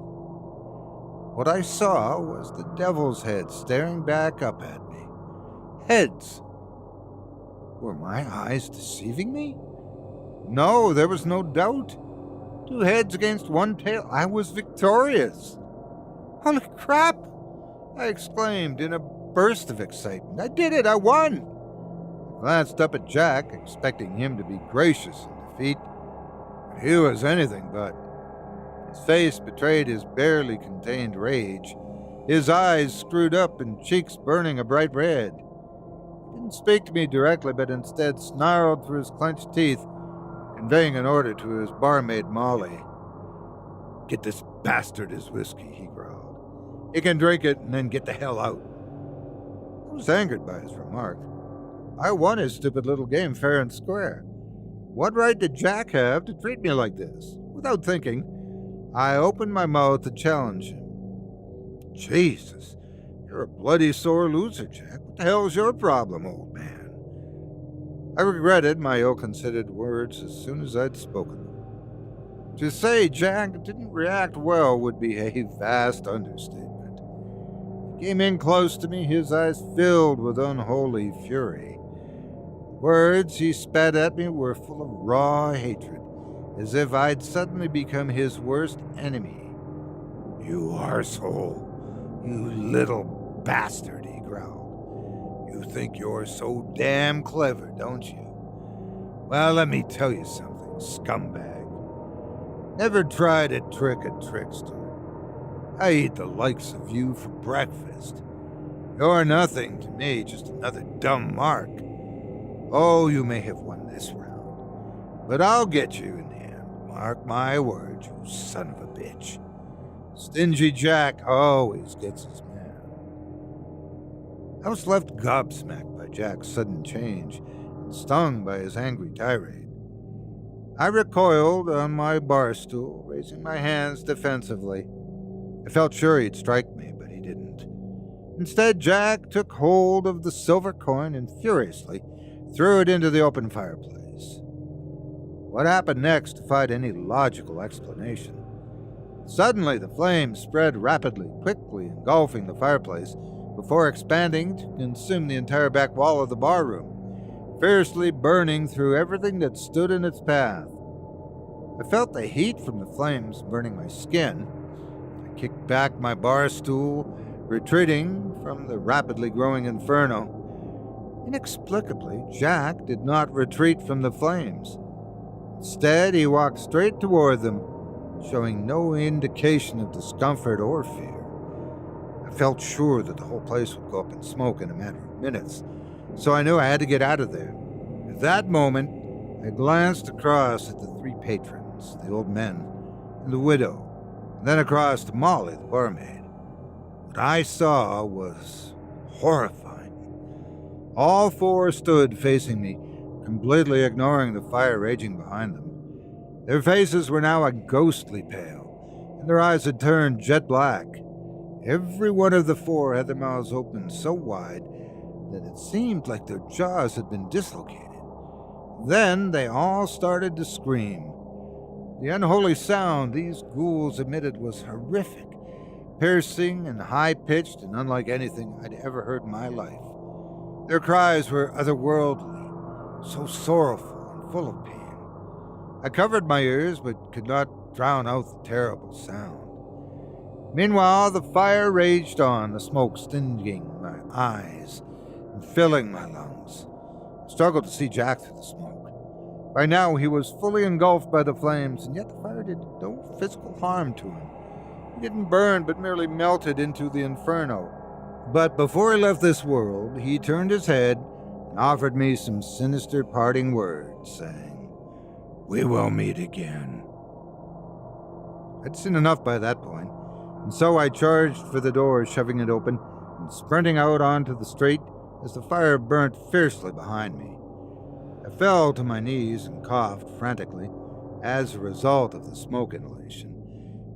What I saw was the devil's head staring back up at me. Heads! Were my eyes deceiving me? No, there was no doubt. 2 heads against 1 tail. I was victorious. Holy crap! I exclaimed in a burst of excitement. I did it! I won! I glanced up at Jack, expecting him to be gracious in defeat, but he was anything but. His face betrayed his barely contained rage, his eyes screwed up and cheeks burning a bright red. He didn't speak to me directly, but instead snarled through his clenched teeth, conveying an order to his barmaid Molly. "Get this bastard his whiskey," he growled. "He can drink it and then get the hell out." I was angered by his remark. I won his stupid little game fair and square. What right did Jack have to treat me like this? Without thinking, I opened my mouth to challenge him. "Jesus, you're a bloody sore loser, Jack. What the hell's your problem, old man?" I regretted my ill-considered words as soon as I'd spoken them. To say Jack didn't react well would be a vast understatement. He came in close to me, his eyes filled with unholy fury. The words he spat at me were full of raw hatred, as if I'd suddenly become his worst enemy. "You arsehole, you little bastard," he growled. "You think you're so damn clever, don't you? Well, let me tell you something, scumbag. Never try to trick a trickster. I eat the likes of you for breakfast. You're nothing to me, just another dumb mark. Oh, you may have won this round, but I'll get you in the end. Mark my words, you son of a bitch. Stingy Jack always gets his man." I was left gobsmacked by Jack's sudden change and stung by his angry tirade. I recoiled on my bar stool, raising my hands defensively. I felt sure he'd strike me, but he didn't. Instead, Jack took hold of the silver coin and furiously threw it into the open fireplace. What happened next defied any logical explanation. Suddenly, the flames spread rapidly, quickly engulfing the fireplace before expanding to consume the entire back wall of the barroom, fiercely burning through everything that stood in its path. I felt the heat from the flames burning my skin. I kicked back my bar stool, retreating from the rapidly growing inferno. Inexplicably, Jack did not retreat from the flames. Instead, he walked straight toward them, showing no indication of discomfort or fear. I felt sure that the whole place would go up in smoke in a matter of minutes, so I knew I had to get out of there. At that moment, I glanced across at the 3 patrons, the old men, and the widow, and then across to Molly, the barmaid. What I saw was horrifying. All 4 stood facing me, completely ignoring the fire raging behind them. Their faces were now a ghostly pale, and their eyes had turned jet black. Every one of the 4 had their mouths open so wide that it seemed like their jaws had been dislocated. Then they all started to scream. The unholy sound these ghouls emitted was horrific, piercing and high-pitched and unlike anything I'd ever heard in my life. Their cries were otherworldly, so sorrowful and full of pain. I covered my ears but could not drown out the terrible sound. Meanwhile, the fire raged on, the smoke stinging my eyes and filling my lungs. I struggled to see Jack through the smoke. By now, he was fully engulfed by the flames, and yet the fire did no physical harm to him. He didn't burn, but merely melted into the inferno. But before he left this world, he turned his head and offered me some sinister parting words, saying, "We will meet again." I'd seen enough by that point, and so I charged for the door, shoving it open and sprinting out onto the street as the fire burnt fiercely behind me. I fell to my knees and coughed frantically as a result of the smoke inhalation,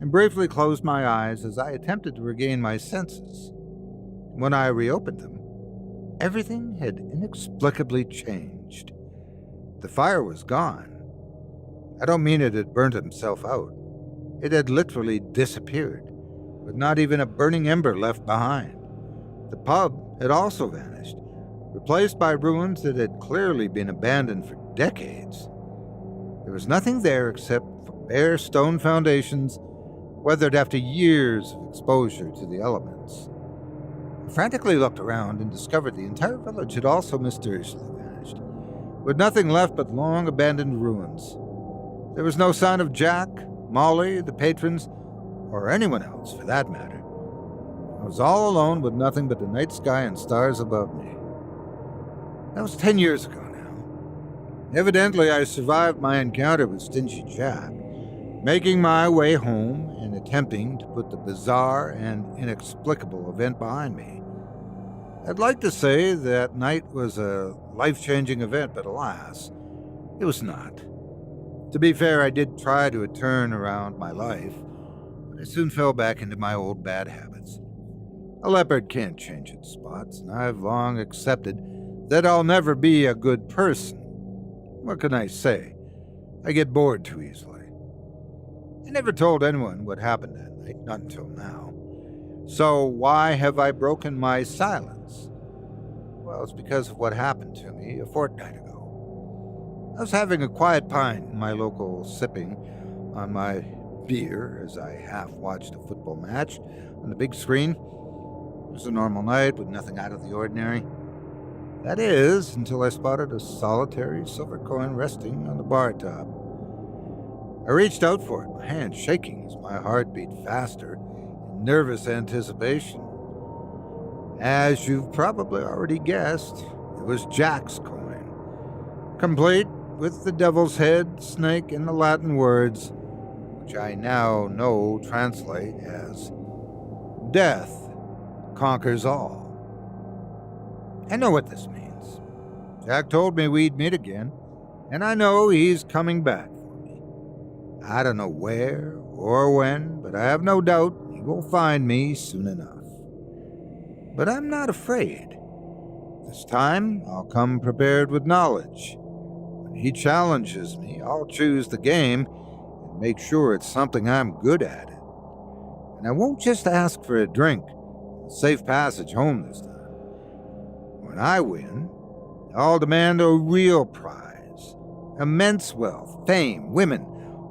and briefly closed my eyes as I attempted to regain my senses. When I reopened them, everything had inexplicably changed. The fire was gone. I don't mean it had burnt itself out. It had literally disappeared, with not even a burning ember left behind. The pub had also vanished, replaced by ruins that had clearly been abandoned for decades. There was nothing there except for bare stone foundations, weathered after years of exposure to the elements. I frantically looked around and discovered the entire village had also mysteriously vanished, with nothing left but long abandoned ruins. There was no sign of Jack, Molly, the patrons, or anyone else for that matter. I was all alone with nothing but the night sky and stars above me. That was 10 years ago now. Evidently, I survived my encounter with Stingy Jack, making my way home and attempting to put the bizarre and inexplicable event behind me. I'd like to say that night was a life-changing event, but alas, it was not. To be fair, I did try to turn around my life, but I soon fell back into my old bad habits. A leopard can't change its spots, and I've long accepted that I'll never be a good person. What can I say? I get bored too easily. I never told anyone what happened that night, not until now. So why have I broken my silence? Well, it's because of what happened to me a fortnight ago. I was having a quiet pint in my local, sipping on my beer as I half-watched a football match on the big screen. It was a normal night with nothing out of the ordinary. That is, until I spotted a solitary silver coin resting on the bar top. I reached out for it, my hand shaking as my heart beat faster in nervous anticipation. As you've probably already guessed, it was Jack's coin, complete with the devil's head, snake, and the Latin words, which I now know translate as "Death conquers all." I know what this means. Jack told me we'd meet again, and I know he's coming back for me. I don't know where or when, but I have no doubt he will find me soon enough. But I'm not afraid. This time, I'll come prepared with knowledge. When he challenges me, I'll choose the game and make sure it's something I'm good at it. And I won't just ask for a drink, a safe passage home this time. When I win, I'll demand a real prize, immense wealth, fame, women,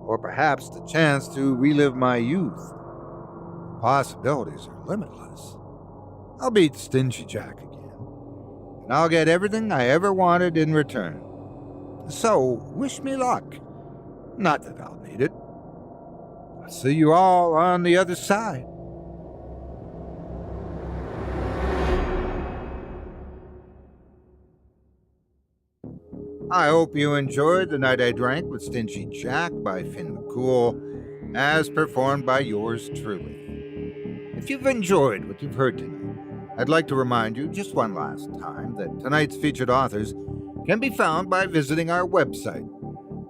or perhaps the chance to relive my youth. The possibilities are limitless. I'll beat Stingy Jack again, and I'll get everything I ever wanted in return. So, wish me luck. Not that I'll need it. I'll see you all on the other side. I hope you enjoyed The Night I Drank with Stingy Jack by Finn MacCool, as performed by yours truly. If you've enjoyed what you've heard tonight, I'd like to remind you just one last time that tonight's featured authors can be found by visiting our website.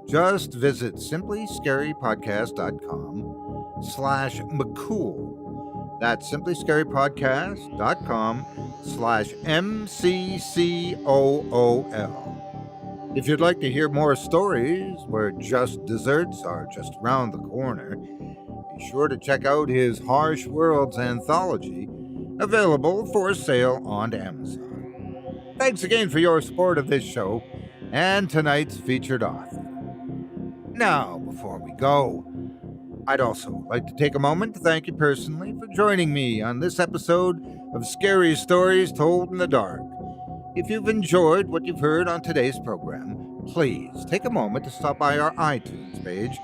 Just visit simplyscarypodcast.com/MacCool. That's simplyscarypodcast.com/MCCOOL. If you'd like to hear more stories where just desserts are just around the corner, be sure to check out his Harsh Worlds anthology, available for sale on Amazon. Thanks again for your support of this show and tonight's featured author. Now, before we go, I'd also like to take a moment to thank you personally for joining me on this episode of Scary Stories Told in the Dark. If you've enjoyed what you've heard on today's program, please take a moment to stop by our iTunes page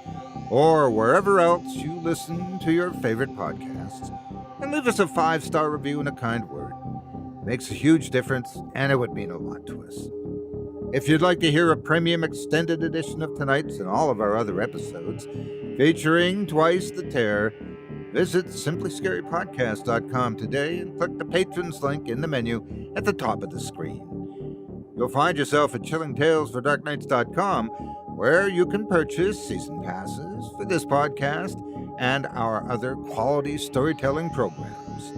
or wherever else you listen to your favorite podcasts and leave us a 5-star review and a kind word. It makes a huge difference, and it would mean a lot to us. If you'd like to hear a premium extended edition of tonight's and all of our other episodes, featuring Twice the Terror, visit simplyscarypodcast.com today and click the Patrons link in the menu at the top of the screen. You'll find yourself at chillingtalesfordarknights.com, where you can purchase season passes for this podcast and our other quality storytelling programs.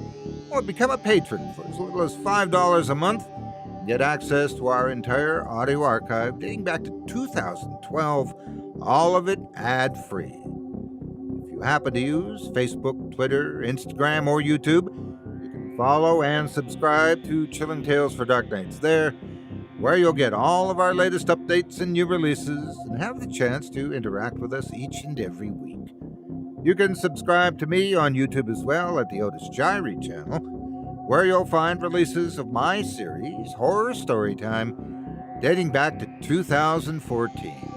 Or become a patron for as little as $5 a month and get access to our entire audio archive dating back to 2012, all of it ad-free. If you happen to use Facebook, Twitter, Instagram, or YouTube, you can follow and subscribe to Chilling Tales for Dark Nights there, where you'll get all of our latest updates and new releases and have the chance to interact with us each and every week. You can subscribe to me on YouTube as well at the Otis Jiry channel, where you'll find releases of my series, Horror Storytime, dating back to 2014.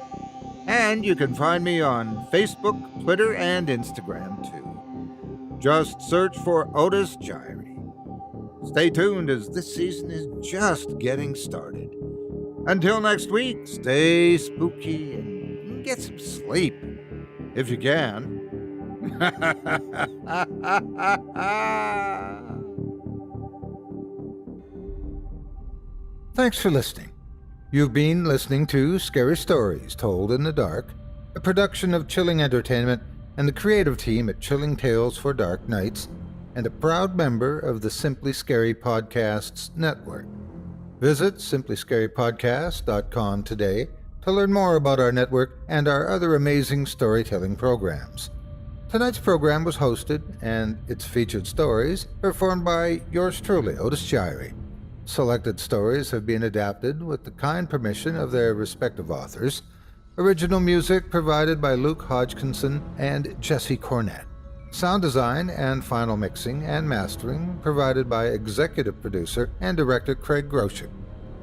And you can find me on Facebook, Twitter, and Instagram too. Just search for Otis Jiry. Stay tuned, as this season is just getting started. Until next week, stay spooky and get some sleep, if you can. Thanks for listening. You've been listening to Scary Stories Told in the Dark, a production of Chilling Entertainment and the creative team at Chilling Tales for Dark Nights, and a proud member of the Simply Scary Podcasts network. Visit simplyscarypodcast.com today to learn more about our network and our other amazing storytelling programs. Tonight's program was hosted, and its featured stories performed by yours truly, Otis Jiry. Selected stories have been adapted with the kind permission of their respective authors. Original music provided by Luke Hodgkinson and Jesse Cornett. Sound design and final mixing and mastering provided by executive producer and director Craig Groshek.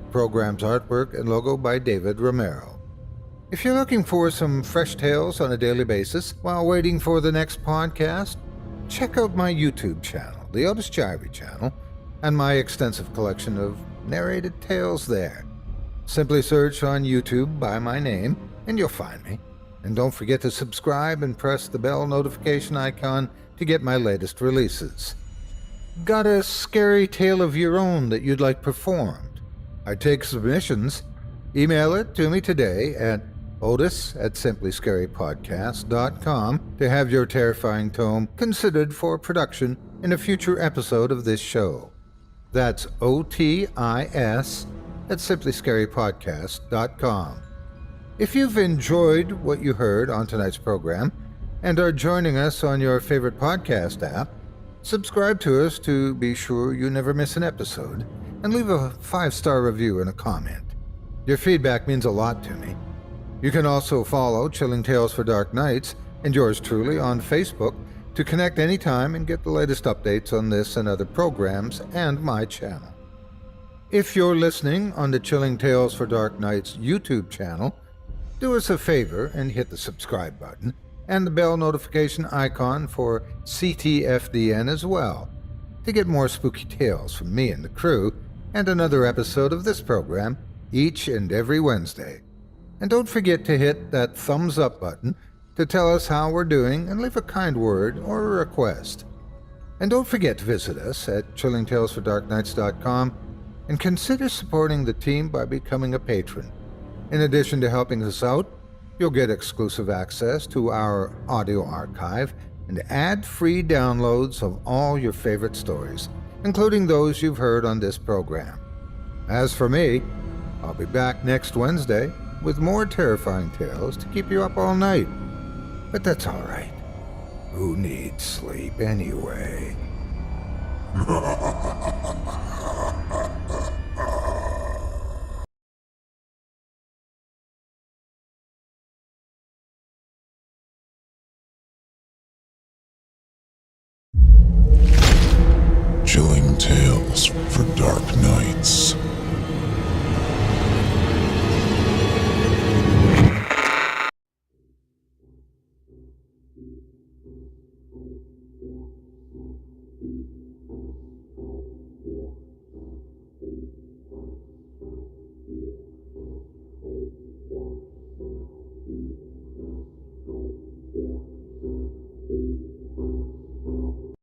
Program's artwork and logo by David Romero. If you're looking for some fresh tales on a daily basis while waiting for the next podcast, check out my YouTube channel, the Otis Jiry channel, and my extensive collection of narrated tales there. Simply search on YouTube by my name and you'll find me. And don't forget to subscribe and press the bell notification icon to get my latest releases. Got a scary tale of your own that you'd like performed? I take submissions. Email it to me today at otis@simplyscarypodcast.com to have your terrifying tome considered for production in a future episode of this show. That's otis@simplyscarypodcast.com. If you've enjoyed what you heard on tonight's program and are joining us on your favorite podcast app, subscribe to us to be sure you never miss an episode, and leave a 5-star review and a comment. Your feedback means a lot to me. You can also follow Chilling Tales for Dark Nights and yours truly on Facebook to connect anytime and get the latest updates on this and other programs and my channel. If you're listening on the Chilling Tales for Dark Nights YouTube channel, do us a favor and hit the subscribe button and the bell notification icon for ctfdn as well to get more spooky tales from me and the crew and another episode of this program each and every Wednesday. And don't forget to hit that thumbs up button to tell us how we're doing and leave a kind word or a request. And don't forget to visit us at chillingtalesfordarknights.com and consider supporting the team by becoming a patron. In addition to helping us out, you'll get exclusive access to our audio archive and ad-free downloads of all your favorite stories, including those you've heard on this program. As for me, I'll be back next Wednesday with more terrifying tales to keep you up all night. But that's all right. Who needs sleep anyway? Tales for Dark Nights.